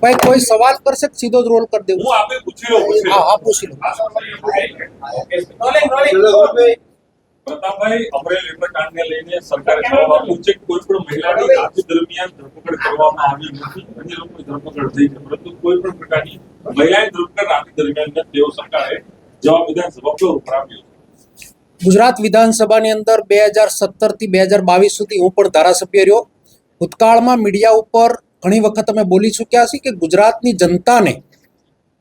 भाई कोई सवाल कर सकते सीधो रोल कर दे। હું આપે પૂછી લો हाँ पूछ लो। પ્રતાપભાઈ, અમરેલી રેપકાંડને લઈને સરકારે જવાબ આપ્યો છે કે કોઈ પણ મહિલાની રાત્રિ દરમિયાન ધરપકડ કરવામાં આવી નથી. અન્ય લોકોની ધરપકડ થઈ છે, પરંતુ કોઈ પણ પ્રકારની મહિલાની ધરપકડ રાત્રિ દરમિયાન નથી. તેવો સરકારે જવાબ વિધાનસભા ઉપર આપ્યો છે. गुजरात विधानसभा अंदर 2017 થી 2022 सुधी हूँ पण धारासभ्य रह्यो। भूतकाल में मीडिया पर घणी वखत अमे बोली चूक्या छीए कि गुजरातनी जनता ने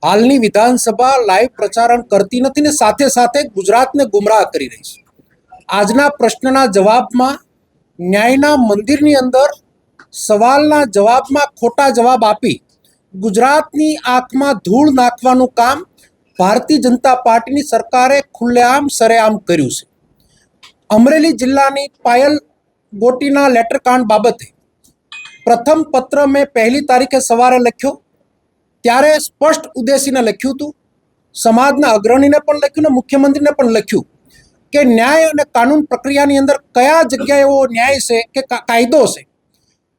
हालनी विधानसभा लाइव प्रचारण करती नथी ने साथे साथे गुजरातने गुमराह करी रही छे। आजना प्रश्नना जवाबमां न्यायना मंदिरनी अंदर सवालना जवाबमां खोटा जवाब आपी गुजरातनी आंखमां धूळ नाखवानुं काम भारतीय जनता पार्टीनी सरकारे खुलेआम सरेआम कर्युं छे। अमरेली जिल्लानी पायल गोटीना लेटरकांड बाबते प्रथम पत्र में 1 तारीखे सवारे लख्यो त्यारे स्पष्ट उद्देशीने लख्युं हतुं, समाजना अग्रणीने पण लख्युं ने मुख्यमंत्रीने पण लख्युं कि न्याय अने कानून प्रक्रियानी अंदर कया जग्याए एवो न्याय छे के कायदो छे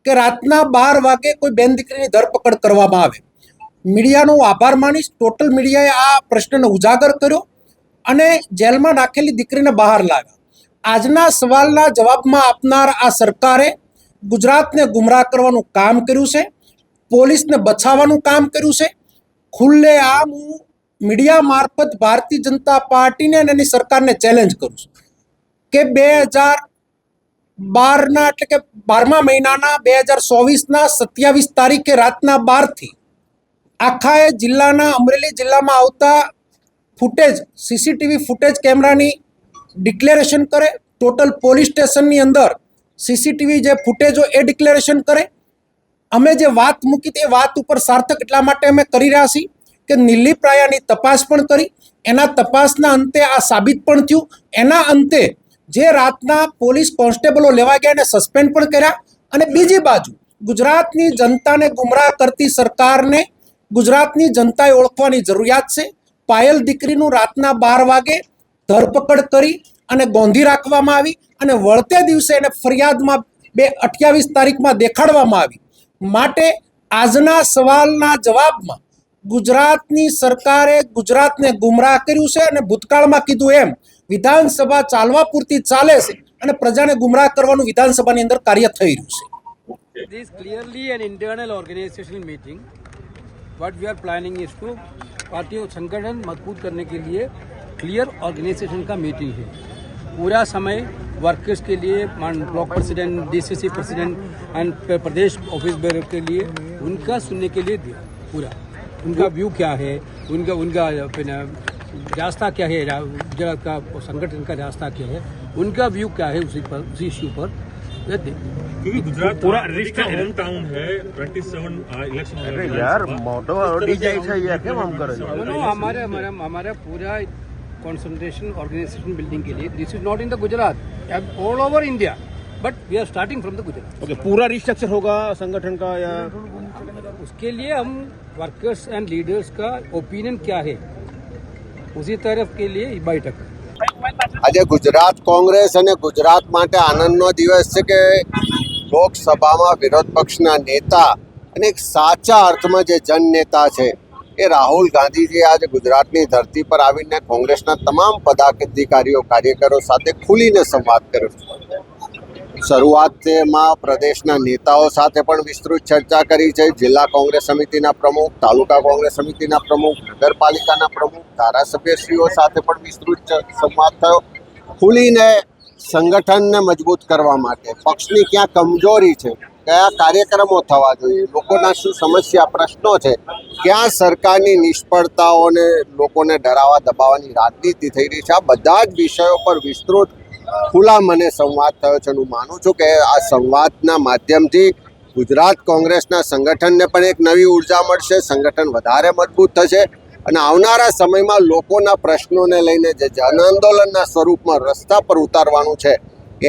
कि रातना 12 वागे कोई बेन दीकरीनी धरपकड़ करवामां आवे। मीडियानो आभार मानीश, टोटल मीडियाए आ प्रश्नने उजागर कर्यो अने जेलमां नाखेली दीकरीने बहार लाव्या। आजना सवालना जवाबमां आपनार आ सरकारे गुजरातने गुमराह करवानुं काम कर्युं छे, पोलीसने बचाववानुं काम कर्युं छे। खुल्लेआम हूँ मीडिया मार्फत भारतीय जनता पार्टीने अने एनी सरकारने चेलेन्ज करूं छुं के 2012 एटले के 12मा महीनाना 2024 27 तारीखे रातना 12 थी आखाए जिल्लाना अमरेली जिल्लामां आवता फूटेज सीसीटीवी फूटेज कैमरानी डिक्लेरेशन करे। टोटल पोलीस स्टेशननी अंदर सीसीटीवी जे फूटेज हो ए डिक्लेरेशन करे। अमे जे वात मूकी ते वात उपर सार्थक एटला माटे अमे करी रह्या छीए के नीलीप्रायानी तपास पण करी, एना तपासना अंते आ साबित पण थयुं। एना अंते जे रातना पोलीस कोन्स्टेबलो लेवा गया एने सस्पेन्ड पण कर्या अने बीजी बाजु गुजरातनी जनताने गुमराह करती सरकारने गुजरातनी जनताए ओळखवानी जरूरियात छे। पायल दीकरीनुं रातना 12 वागे धरपकड़ करी अने गोंधी राखवामां आवी अने वळते दिवसे एने फरियादमां 28 तारीखमां देखाडवामां आवी। माटे आजना सवालना जवाबमां गुजरातनी सरकारे गुजरातने गुमराह कर्युं छे अने भूतकाळमां कीधुं एम विधानसभा चालवा पूरती चाले छे अने प्रजाने गुमराह करवानुं विधानसभानी अंदर कार्य थई रह्युं छे। This is clearly an internal organizational meeting. What we are planning is to party और संगठन मजबूत करने के लिए क्लियर ऑर्गेनाइजेशन का मीटिंग है। पूरा समय वर्कर्स के लिए block president, DCC president and प्रदेश ऑफिस बेयर के लिए उनका सुनने के लिए दिया। पूरा उनका व्यू क्या है, उनका रास्ता क्या है, गुजरात का संगठन का रास्ता क्या है, उनका व्यू क्या है उसी इश्यू पर क्योंकि गुजरात पूरा होम टाउन है। 27 इलेक्शन यार मोटो डीजाई છે યાર કેમ આમ કરે છે? नो हमारा पूरा कंसंट्रेशन ऑर्गेनाइजेशन बिल्डिंग के लिए this is not in the Gujarat, all over India, but we are starting from the Gujarat. Okay, पूरा रिस्ट्रक्चर होगा संगठन का या उसके लिए हम वर्कर्स एंड लीडर्स का ओपिनियन क्या है उसी तरफ के लिए बैठक। આજે ગુજરાત કોંગ્રેસ અને ગુજરાત માટે આનંદનો દિવસ છે કે લોકસભામાં વિરોધ પક્ષના નેતા અને એક સાચા અર્થમાં જે જનનેતા છે એ રાહુલ ગાંધીજીએ આજે ગુજરાતની ધરતી પર આવીને કોંગ્રેસના તમામ પદાધિકારીઓ કાર્યકરો સાથે ખુલીને સંવાદ કર્યો। શરૂઆતમાં પ્રદેશના નેતાઓ સાથે પણ વિસ્તૃત ચર્ચા કરી છે। જિલ્લા કોંગ્રેસ સમિતિના પ્રમુખ, તાલુકા કોંગ્રેસ સમિતિના પ્રમુખ, નગરપાલિકાના પ્રમુખ, ધારાસભ્યશ્રીઓ સાથે પણ વિસ્તૃત સંવાદ થયો। ખુલીને સંગઠનને મજબૂત કરવા માટે પક્ષની ક્યાં કમજોરી છે, કયા કાર્યક્રમો થવા જોઈએ, લોકોના શું સમસ્યા પ્રશ્નો છે, ક્યાં સરકારની નિષ્ફળતાઓને લોકોને ડરાવા દબાવવાની રાજનીતિ થઈ રહી છે, આ બધા જ વિષયો પર વિસ્તૃત ખુલ્લા મને સંવાદ થયો છે। હું માનું છું કે આ સંવાદના માધ્યમથી ગુજરાત કોંગ્રેસના સંગઠનને પણ એક નવી ઉર્જા મળશે, સંગઠન વધારે મજબૂત થશે અને આવનારા સમયમાં લોકોના પ્રશ્નોને લઈને જે જન આંદોલનના સ્વરૂપમાં રસ્તા પર ઉતારવાનું છે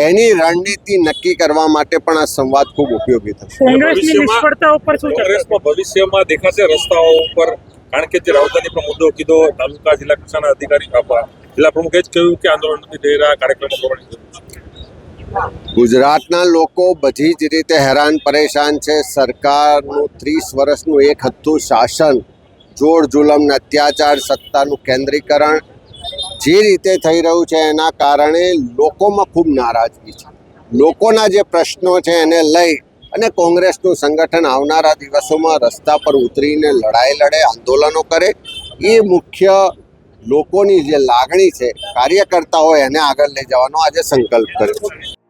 એની રણનીતિ નક્કી કરવા માટે પણ આ સંવાદ ખૂબ ઉપયોગી થશે। કોંગ્રેસની નિષ્ફળતા ઉપર શું કોંગ્રેસમાં ભવિષ્યમાં દેખાશે રસ્તાઓ ઉપર? કારણ કે જે રાહુલ ગાંધી પણ મુદ્દો કીધો, તાલુકા જિલ્લા કક્ષાના અધિકારી જિલ્લા પ્રમુખે જ કહ્યું કે આંદોલન નથી થઈ રહ્યા, કાર્યક્રમો કરવાની જરૂર છે। ગુજરાતના લોકો બધી જ રીતે હેરાન પરેશાન છે. સરકારનું 30 વર્ષનું એક હથ્થું શાસન, જોર જુલમ ને અત્યાચાર, સત્તાનું કેન્દ્રીકરણ જે રીતે થઈ રહ્યું છે એના કારણે લોકોમાં ખૂબ નારાજગી છે. લોકોના જે પ્રશ્નો છે એને લઈ અને કોંગ્રેસનું સંગઠન આવનારા દિવસોમાં રસ્તા પર ઉતરીને લડાઈ લડે, આંદોલનો કરે. એ મુખ્ય લોકોની જે લાગણી છે, કાર્યકર્તાઓ એને આગળ લઈ જવાનો આજે સંકલ્પ કર્યો છે.